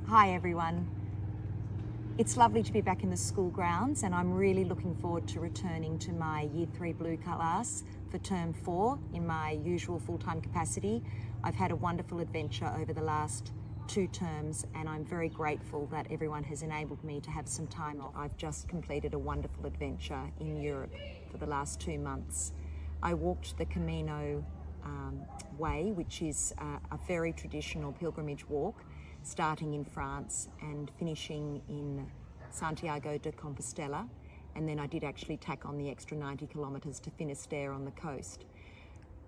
Hi everyone. It's lovely to be back in the school grounds, and I'm really looking forward to returning to my Year 3 Blue class for Term 4 in my usual full-time capacity. I've had a wonderful adventure over the last 2 terms, and I'm very grateful that everyone has enabled me to have some time off. I've just completed a wonderful adventure in Europe for the last 2 months. I walked the Camino way, which is a very traditional pilgrimage walk, starting in France and finishing in Santiago de Compostela, and then I did actually tack on the extra 90 kilometres to Finisterre on the coast.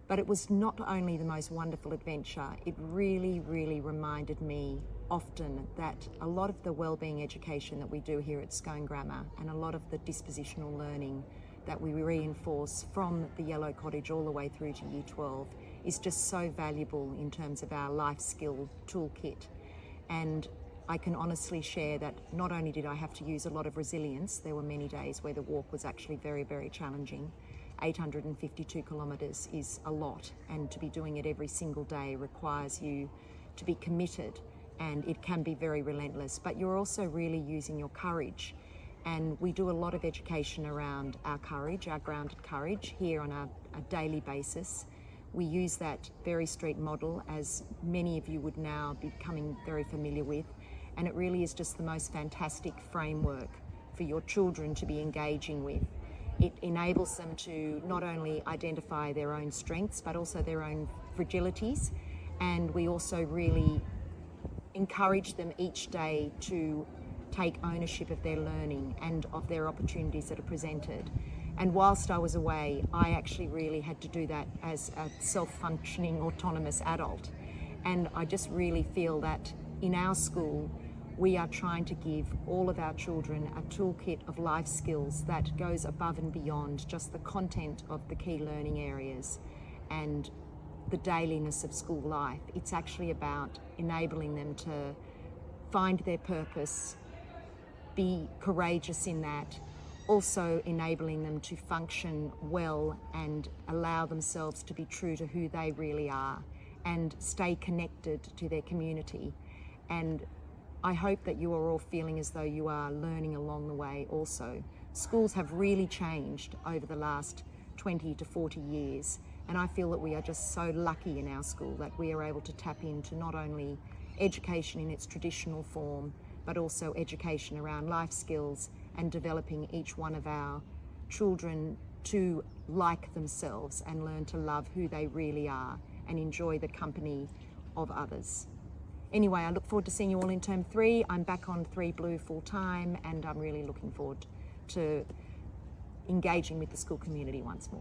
But it was not only the most wonderful adventure, it really reminded me often that a lot of the wellbeing education that we do here at Scone Grammar, and a lot of the dispositional learning that we reinforce from the Yellow Cottage all the way through to Year 12, is just so valuable in terms of our life skill toolkit. And I can honestly share that not only did I have to use a lot of resilience, there were many days where the walk was actually very challenging. 852 kilometres is a lot, and to be doing it every single day requires you to be committed, and it can be very relentless, but you're also really using your courage. And we do a lot of education around our courage, our grounded courage, here on a daily basis. We use that very street model, as many of you would now be becoming very familiar with, and it really is just the most fantastic framework for your children to be engaging with. It enables them to not only identify their own strengths, but also their own fragilities, and we also really encourage them each day to take ownership of their learning and of their opportunities that are presented. And whilst I was away, I actually really had to do that as a self-functioning, autonomous adult. And I just really feel that in our school, we are trying to give all of our children a toolkit of life skills that goes above and beyond just the content of the key learning areas and the dailiness of school life. It's actually about enabling them to find their purpose, be courageous in that, also enabling them to function well and allow themselves to be true to who they really are and stay connected to their community. And I hope that you are all feeling as though you are learning along the way also. Schools have really changed over the last 20 to 40 years, and I feel that we are just so lucky in our school that we are able to tap into not only education in its traditional form, but also education around life skills and developing each one of our children to like themselves and learn to love who they really are and enjoy the company of others. Anyway, I look forward to seeing you all in Term 3. I'm back on 3 Blue full time, and I'm really looking forward to engaging with the school community once more.